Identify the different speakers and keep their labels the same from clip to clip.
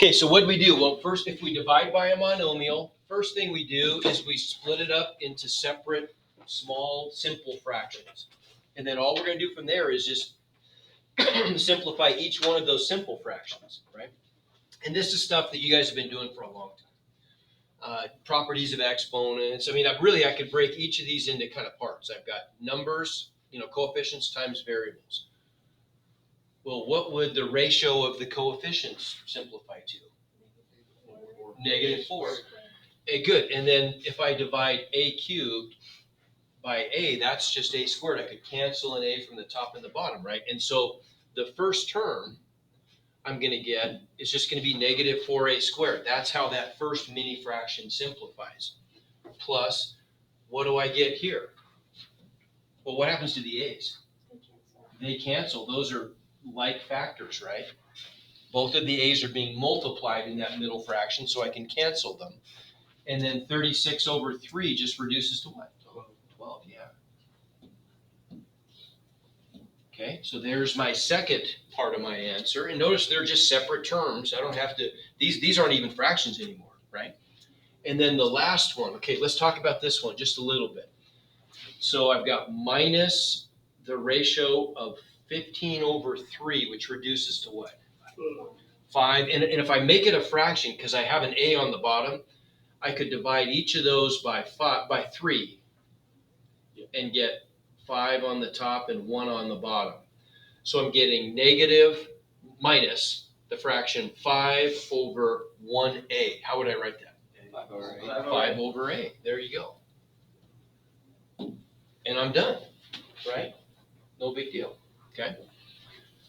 Speaker 1: Okay, so what do we do? Well, first, if we divide by a monomial, first thing we do is we split it up into separate, small, simple fractions. And then all we're going to do from there is just simplify each one of those simple fractions, right? And this is stuff that you guys have been doing for a long time. Properties of exponents. I mean, I could break each of these into kind of parts. I've got numbers, coefficients times variables. Well, what would the ratio of the coefficients simplify to? -4. Good. And then if I divide a cubed by a, that's just a squared. I could cancel an a from the top and the bottom, right? And so the first term I'm going to get is just going to be -4a squared. That's how that first mini fraction simplifies. Plus, what do I get here? Well, what happens to the a's? They cancel. Those are like factors, right? Both of the a's are being multiplied in that middle fraction, so I can cancel them. And then 36 over 3 just reduces to what? 12, yeah. Okay, so there's my second part of my answer. And notice they're just separate terms. I don't have to, these aren't even fractions anymore, right? And then the last one, okay, let's talk about this one just a little bit. So I've got minus the ratio of 15 over 3, which reduces to what? 5. And if I make it a fraction, because I have an a on the bottom, I could divide each of those by 3 and get 5 on the top and 1 on the bottom. So I'm getting negative minus the fraction 5 over 1a. How would I write that?
Speaker 2: 5 over a.
Speaker 1: 5 over a. There you go. And I'm done, right? No big deal, okay?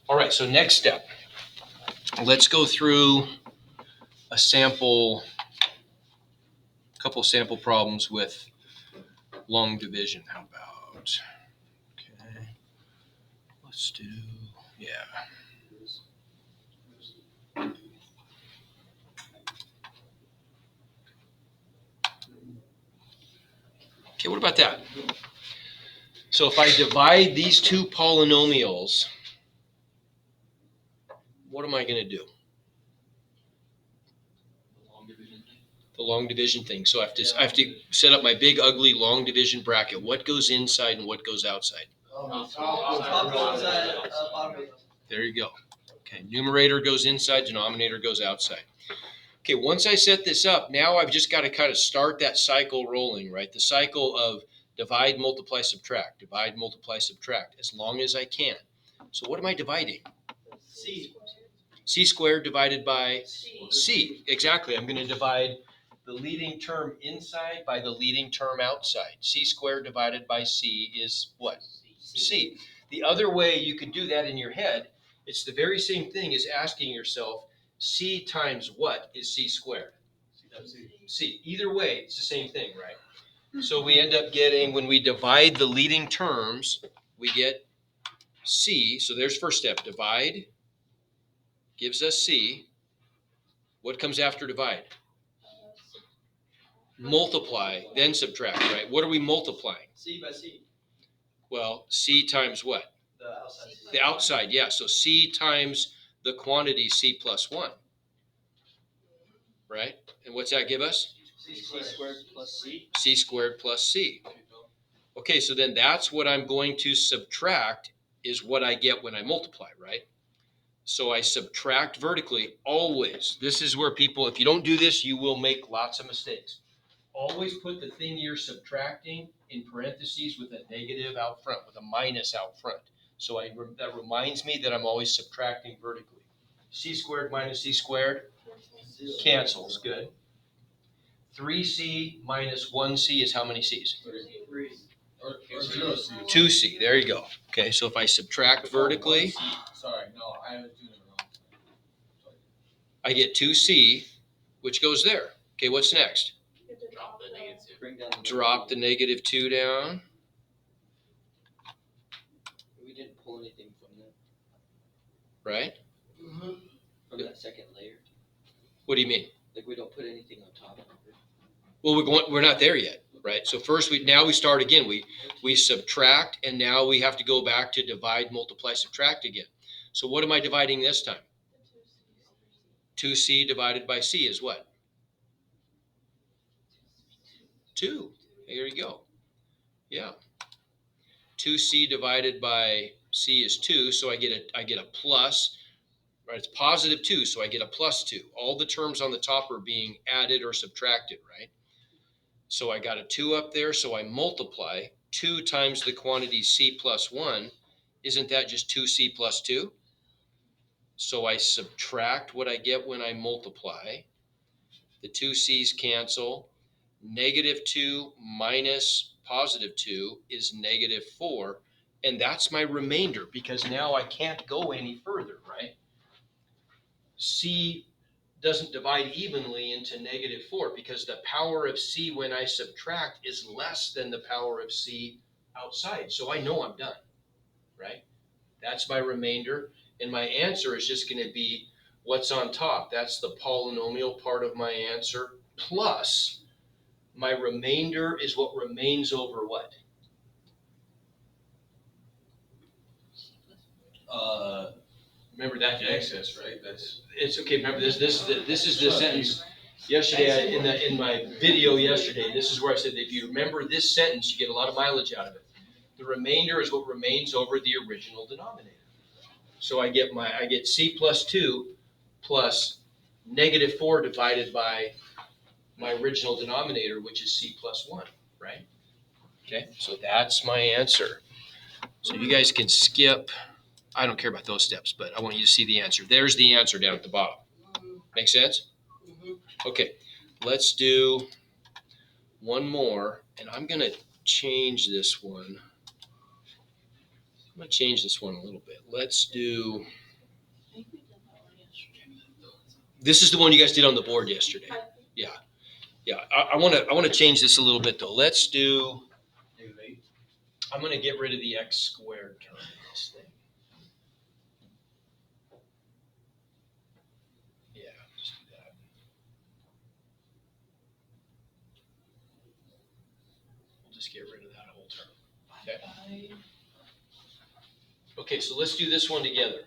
Speaker 1: All right, so next step. Let's go through a couple sample problems with long division. How about, okay, let's do, yeah. Okay, what about that? So if I divide these two polynomials, what am I going to do? The long division thing. So I have to set up my big, ugly, long division bracket. What goes inside and what goes outside? There you go. Okay, numerator goes inside, denominator goes outside. Okay, once I set this up, now I've just got to kind of start that cycle rolling, right? The cycle of divide, multiply, subtract, divide, multiply, subtract, as long as I can. So what am I dividing? C squared divided by C. Exactly. I'm going to divide the leading term inside by the leading term outside. C squared divided by C is what? C. The other way you could do that in your head, it's the very same thing as asking yourself, C times what is C squared? C. Either way, it's the same thing, right? So we end up getting, when we divide the leading terms, we get C. So there's first step. Divide gives us C. What comes after divide? Multiply, then subtract, right? What are we multiplying?
Speaker 2: C by C.
Speaker 1: Well, C times what?
Speaker 2: The outside.
Speaker 1: The outside, yeah. So C times the quantity C plus 1. Right? And what's that give us?
Speaker 2: C squared plus C.
Speaker 1: C squared plus C. Okay, so then that's what I'm going to subtract is what I get when I multiply, right? So I subtract vertically always. This is where people, if you don't do this, you will make lots of mistakes. Always put the thing you're subtracting in parentheses with a negative out front, with a minus out front. So that reminds me that I'm always subtracting vertically. C squared minus C squared cancels. Good. 3C minus 1C is how many C's?
Speaker 2: 3. Or
Speaker 1: 2C. There you go. Okay, so if I subtract vertically,
Speaker 3: Sorry, no, I was doing it wrong.
Speaker 1: I get 2C, which goes there. Okay, what's next?
Speaker 2: Drop the negative. Bring down
Speaker 1: Drop the -2 down.
Speaker 2: We didn't pull anything from that.
Speaker 1: Right?
Speaker 2: From that second layer.
Speaker 1: What do you mean?
Speaker 2: Like we don't put anything on top of it.
Speaker 1: Well, we're not there yet, right? So first we start again. We subtract, and now we have to go back to divide, multiply, subtract again. So what am I dividing this time? 2c divided by c is what? 2. Here you go. Yeah. 2c divided by c is 2, so I get a plus, right? It's positive 2, so I get a plus 2. All the terms on the top are being added or subtracted, right? So I got a 2 up there, so I multiply 2 times the quantity c plus 1. Isn't that just 2c plus 2? So I subtract what I get when I multiply. The 2c's cancel. Negative 2 minus positive 2 is negative 4. And that's my remainder because now I can't go any further, right? C doesn't divide evenly into negative 4 because the power of C when I subtract is less than the power of C outside. So I know I'm done, right? That's my remainder. And my answer is just going to be what's on top. That's the polynomial part of my answer. Plus, my remainder is what remains over what? Remember that
Speaker 3: The excess, right? That's.
Speaker 1: it's okay. Remember this is the sentence yesterday in my video yesterday. This is where I said if you remember this sentence, you get a lot of mileage out of it. The remainder is what remains over the original denominator. So I get c plus 2 plus negative 4 divided by my original denominator, which is c plus 1, right? Okay, so that's my answer. So you guys can skip. I don't care about those steps, but I want you to see the answer. There's the answer down at the bottom. Make sense? Okay, let's do one more, and I'm going to change this one. I'm going to change this one a little bit. Let's do. This is the one you guys did on the board yesterday. Yeah. I want to change this a little bit though. Let's do. I'm going to get rid of the x squared term in this thing. Yeah, just do that. We'll just get rid of that whole term. Okay. Okay, so let's do this one together.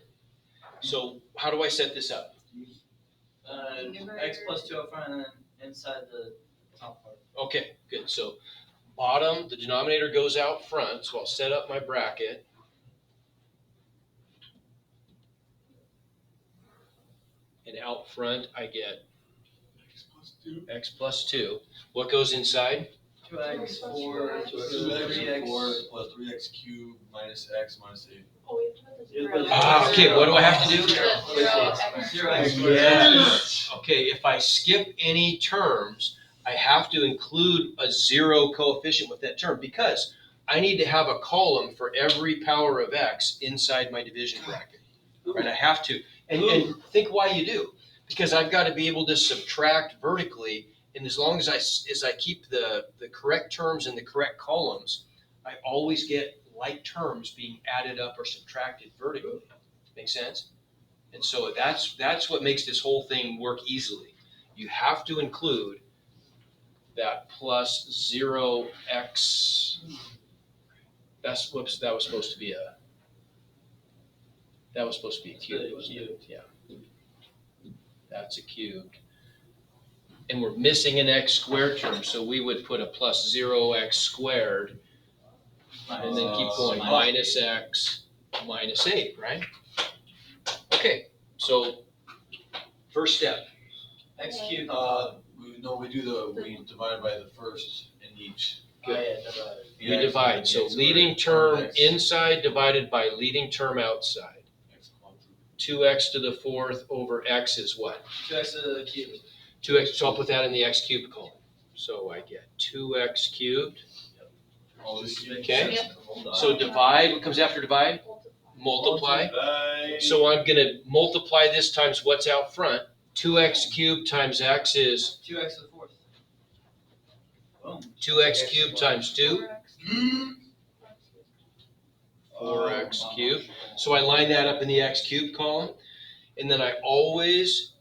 Speaker 1: So how do I set this up?
Speaker 2: X plus 2 up front and then inside the top part.
Speaker 1: Okay, good. So bottom, the denominator goes out front, so I'll set up my bracket. And out front, I get x plus 2. What goes inside?
Speaker 2: 2x, 4,
Speaker 3: 2x 4 plus 3x cubed minus x minus 8.
Speaker 1: Okay, what do I have to do?
Speaker 2: 0x.
Speaker 1: Yes. Okay, if I skip any terms, I have to include a 0 coefficient with that term because I need to have a column for every power of x inside my division bracket. Right, I have to. And think why you do. Because I've got to be able to subtract vertically, and as long as I keep the correct terms in the correct columns, I always get like terms being added up or subtracted vertically. Make sense? And so that's what makes this whole thing work easily. You have to include that plus 0x. That was supposed to be a cube, wasn't it? Yeah. That's a cubed. And we're missing an x squared term, so we would put a plus 0x squared and then keep going minus x minus 8, right? Okay, so first step.
Speaker 2: X cubed.
Speaker 3: We divide by the first in each.
Speaker 1: Good. We divide. So leading term inside divided by leading term outside. 2x to the fourth over x is what?
Speaker 2: 2x to the cube.
Speaker 1: 2x, so I'll put that in the x cubed column. So I get 2x cubed. Okay. So divide, what comes after divide? Multiply. So I'm going to multiply this times what's out front. 2x cubed times x is
Speaker 2: 2x to the fourth. Boom.
Speaker 1: 2x cubed times 2. 4x cubed. So I line that up in the x cubed column. And then I always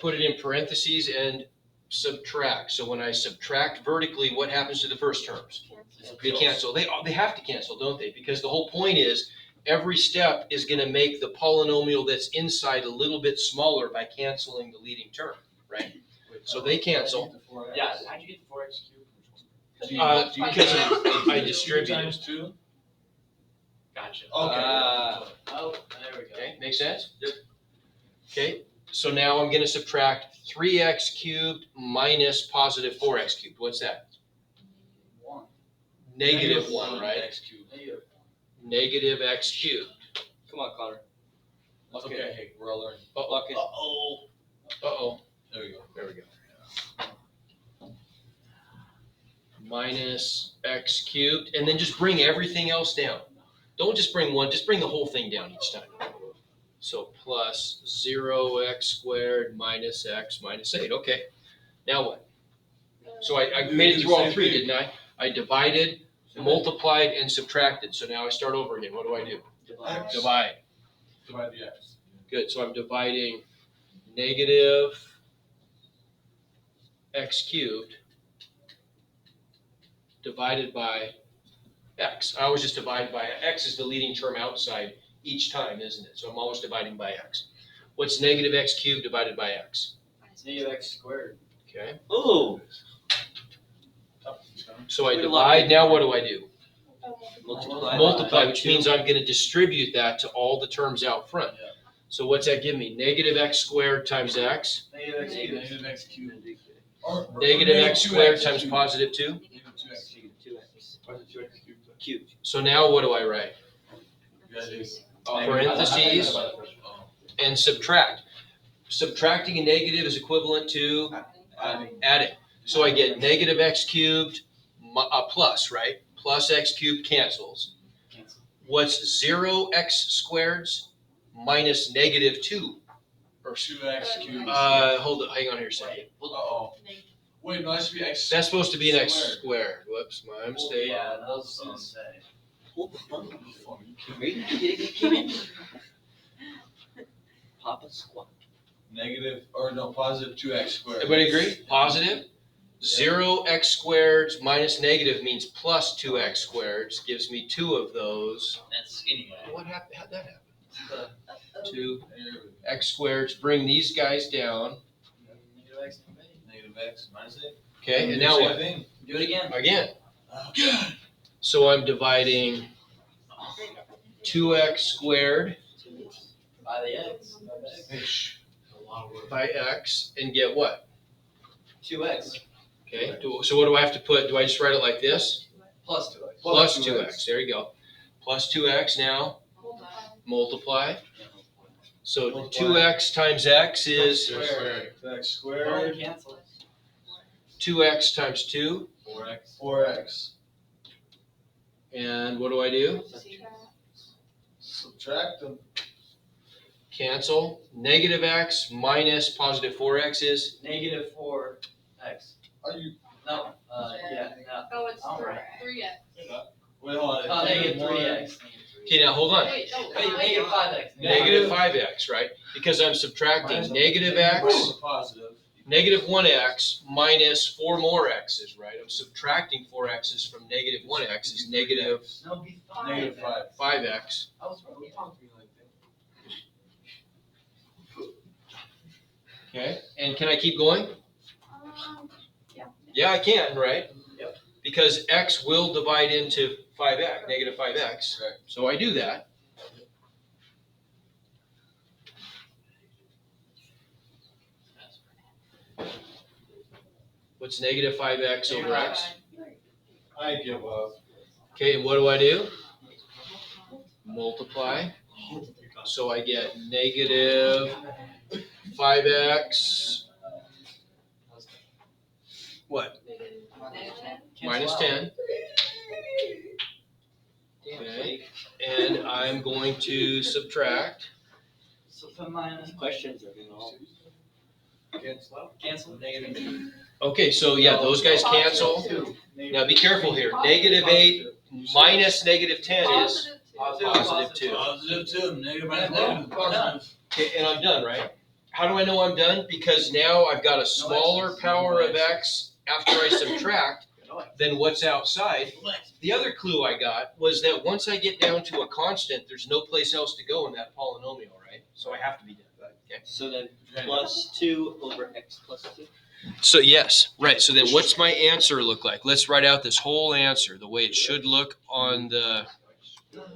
Speaker 1: put it in parentheses and subtract. So when I subtract vertically, what happens to the first terms? They cancel. They have to cancel, don't they? Because the whole point is every step is gonna make the polynomial that's inside a little bit smaller by canceling the leading term, right? So they cancel.
Speaker 2: Yeah, how'd you get the 4x cubed?
Speaker 1: Because I distributed.
Speaker 3: Times 2?
Speaker 2: Gotcha.
Speaker 3: Okay.
Speaker 2: Oh, there we go.
Speaker 1: Okay, make sense?
Speaker 2: Yep.
Speaker 1: Okay, so now I'm gonna subtract 3x cubed minus positive 4x cubed. What's that?
Speaker 2: 1.
Speaker 1: Negative 1, right?
Speaker 3: X cubed.
Speaker 2: Negative.
Speaker 1: Negative x cubed.
Speaker 4: Come on, Connor.
Speaker 3: That's okay, hey, we're all learning.
Speaker 4: Lock it.
Speaker 1: Uh-oh. Uh-oh.
Speaker 3: There we go.
Speaker 1: There we go. Minus x cubed, and then just bring everything else down. Don't just bring one, just bring the whole thing down each time. So plus 0x squared minus x minus 8. Okay, now what? So I made it through all three, didn't I? I divided, multiplied, and subtracted. So now I start over again. What do I do?
Speaker 3: X.
Speaker 1: Divide.
Speaker 3: Divide the X.
Speaker 1: Good, so I'm dividing negative x cubed divided by x. I always just divide by, x is the leading term outside each time, isn't it? So I'm always dividing by x. What's negative x cubed divided by x?
Speaker 2: Negative x squared.
Speaker 1: Okay,
Speaker 4: Ooh.
Speaker 1: so I
Speaker 4: Good
Speaker 1: divide,
Speaker 4: luck.
Speaker 1: now what do I do?
Speaker 4: Multiply.
Speaker 1: Multiply, which means I'm gonna distribute that to all the terms out front.
Speaker 3: Yeah.
Speaker 1: So what's that give me? Negative x squared times x,
Speaker 2: Negative x cubed.
Speaker 3: Negative X cubed. Or
Speaker 1: negative x squared
Speaker 3: 2X
Speaker 1: times
Speaker 3: cubed.
Speaker 1: positive 2.
Speaker 3: Negative 2X cubed.
Speaker 4: 2x. Cubed.
Speaker 1: So now what do I write?
Speaker 3: You gotta do-
Speaker 1: Parentheses. And subtract. Subtracting a negative is equivalent to adding. So I get negative x cubed plus, right? Plus x cubed cancels.
Speaker 2: Cancel.
Speaker 1: What's 0x squareds minus negative 2? Or
Speaker 3: 2X cubed.
Speaker 1: hold on, hang on here a second.
Speaker 3: Uh-oh. Wait, no, that should be X.
Speaker 1: That's supposed to be an x
Speaker 3: Squared.
Speaker 1: squared. Whoops, my mistake.
Speaker 2: Yeah, that was gonna say.
Speaker 4: Hold the phone. Are you kidding me? Papa squat.
Speaker 3: Negative, or no, positive 2X squared.
Speaker 1: Everybody agree? Positive? 0x squareds minus negative means plus 2x squareds. Gives me 2 of those.
Speaker 2: That's skinny guy.
Speaker 1: What happened? How'd that happen?
Speaker 2: Uh,
Speaker 1: 2x squareds. Bring these guys down.
Speaker 2: Negative x and
Speaker 3: Negative X minus it.
Speaker 1: Okay, and now what?
Speaker 3: Thing.
Speaker 2: Do it again.
Speaker 1: Again.
Speaker 3: Oh, God.
Speaker 1: So I'm dividing 2x squared
Speaker 2: By the x.
Speaker 3: Hey, shh. A lot of work.
Speaker 1: by x and get what?
Speaker 2: 2x
Speaker 1: Okay, so what do I have to put? Do I just write it like this?
Speaker 2: plus 2x.
Speaker 1: Plus 2x. There you go. Plus 2x now. Multiply. So
Speaker 3: Multiply.
Speaker 1: 2x times x is
Speaker 3: Squared. 2X
Speaker 2: Oh,
Speaker 3: squared.
Speaker 2: cancel.
Speaker 1: 2x times 2.
Speaker 3: 4X. 4X.
Speaker 1: And what do I do?
Speaker 3: Subtract them.
Speaker 1: Cancel. Negative x minus positive 4x is
Speaker 2: Negative 4x.
Speaker 3: Are you?
Speaker 2: No, yeah, no.
Speaker 5: Oh, it's
Speaker 2: All right.
Speaker 5: 3x.
Speaker 3: Wait, hold on.
Speaker 2: Oh, negative 3x.
Speaker 1: okay. Now hold on.
Speaker 5: Wait, no,
Speaker 2: Wait, negative 5x.
Speaker 1: Negative 5x, right? Because I'm subtracting negative x,
Speaker 3: Positive.
Speaker 1: negative 1x minus 4 more x's, right? I'm subtracting 4 x's from negative 1x is negative
Speaker 2: No, be
Speaker 3: Negative 5.
Speaker 1: 5x.
Speaker 2: I was wrong.
Speaker 1: Okay, and can I keep going?
Speaker 5: Yeah.
Speaker 1: Yeah, I can, right?
Speaker 2: Yep.
Speaker 1: Because x will divide into 5x, negative 5x.
Speaker 3: Correct.
Speaker 1: So I do that. What's negative 5x over x?
Speaker 3: I give up.
Speaker 1: Okay, and what do I do? Multiply. So I get negative 5x. What? Minus 10. Okay. And I'm going to subtract.
Speaker 2: So put minus.
Speaker 4: Questions are being all.
Speaker 2: Cancel. Negative 2.
Speaker 1: Okay, so yeah, those guys cancel. Now be careful here. Negative 8 minus negative 10 is positive 2.
Speaker 3: Positive 2. Negative minus negative. Positive.
Speaker 1: Okay, and I'm done, right? How do I know I'm done? Because now I've got a smaller power of x after I subtract than what's outside. The other clue I got was that once I get down to a constant, there's no place else to go in that polynomial, right? So I have to be done. Okay.
Speaker 4: So then plus 2 over x plus 2.
Speaker 1: So yes, right. So then what's my answer look like? Let's write out this whole answer the way it should look on the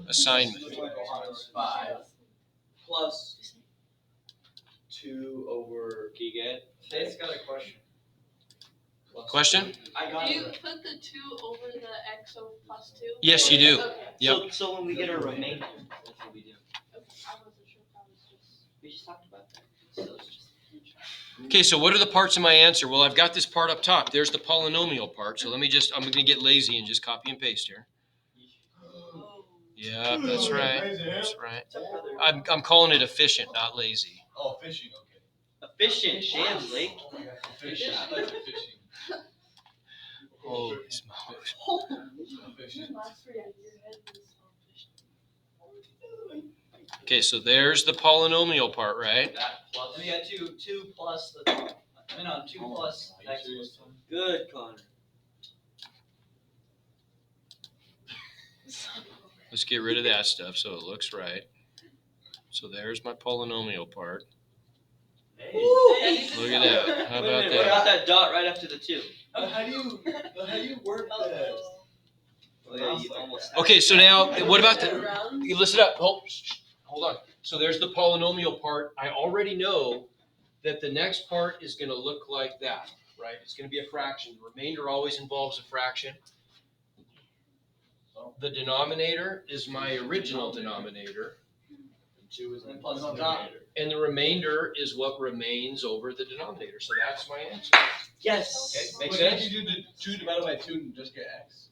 Speaker 1: assignment.
Speaker 4: 5 plus 2 over, can you get?
Speaker 2: Faith's got a question.
Speaker 1: Question?
Speaker 2: I got
Speaker 5: Do you
Speaker 2: it.
Speaker 5: put the 2 over the x over plus 2?
Speaker 1: Yes, you do.
Speaker 5: Okay.
Speaker 1: Yep.
Speaker 4: So when we get our remainder, that's what we do.
Speaker 5: Okay, I wasn't sure if that was just.
Speaker 4: We just talked about that. So it's just.
Speaker 1: Okay, so what are the parts of my answer? Well, I've got this part up top. There's the polynomial part. So I'm going to get lazy and just copy and paste here. Yeah, that's right. That's right. I'm calling it efficient, not lazy.
Speaker 3: Oh, fishing, okay.
Speaker 4: Efficient, damn, Blake.
Speaker 3: Fishing, I like the fishing.
Speaker 1: Holy smokes.
Speaker 3: Fishing.
Speaker 5: Last 3 out of your head was
Speaker 1: Okay, so there's the polynomial part, right?
Speaker 2: That plus. We got two plus the. I mean, 2 plus x plus 1.
Speaker 4: Good, Connor.
Speaker 1: Let's get rid of that stuff so it looks right. So there's my polynomial part.
Speaker 2: Hey.
Speaker 1: Look at that. How
Speaker 4: Wait a
Speaker 1: about
Speaker 4: minute, what
Speaker 1: that?
Speaker 4: about that dot right after the 2?
Speaker 3: How do you work that?
Speaker 4: Oh yeah, you almost.
Speaker 1: Okay, so now what about you listen up. Hold on. So there's the polynomial part. I already know that the next part is going to look like that, right? It's going to be a fraction. The remainder always involves a fraction. The denominator is my original denominator,
Speaker 3: And 2 is
Speaker 2: And plus on top.
Speaker 1: and the remainder is what remains over the denominator. So that's my answer.
Speaker 4: Yes.
Speaker 3: Okay,
Speaker 1: Makes
Speaker 3: but
Speaker 1: sense?
Speaker 3: if you do the 2 divided by 2 and just get x.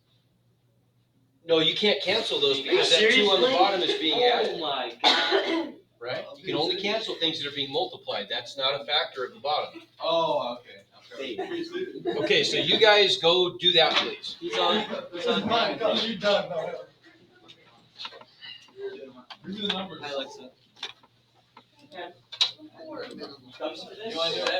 Speaker 1: No, you can't cancel those
Speaker 4: Are you
Speaker 1: because that 2 on the
Speaker 4: seriously?
Speaker 1: bottom is being added,
Speaker 4: Oh my god.
Speaker 1: right? You can only cancel things that are being multiplied. That's not a factor at the bottom.
Speaker 3: Oh, okay.
Speaker 1: Okay, so you guys go do that, please.
Speaker 4: He's on. He's on.
Speaker 3: Fine, come, you're done. Give me the numbers.
Speaker 4: Hi, Alexa.
Speaker 3: You wanna do it?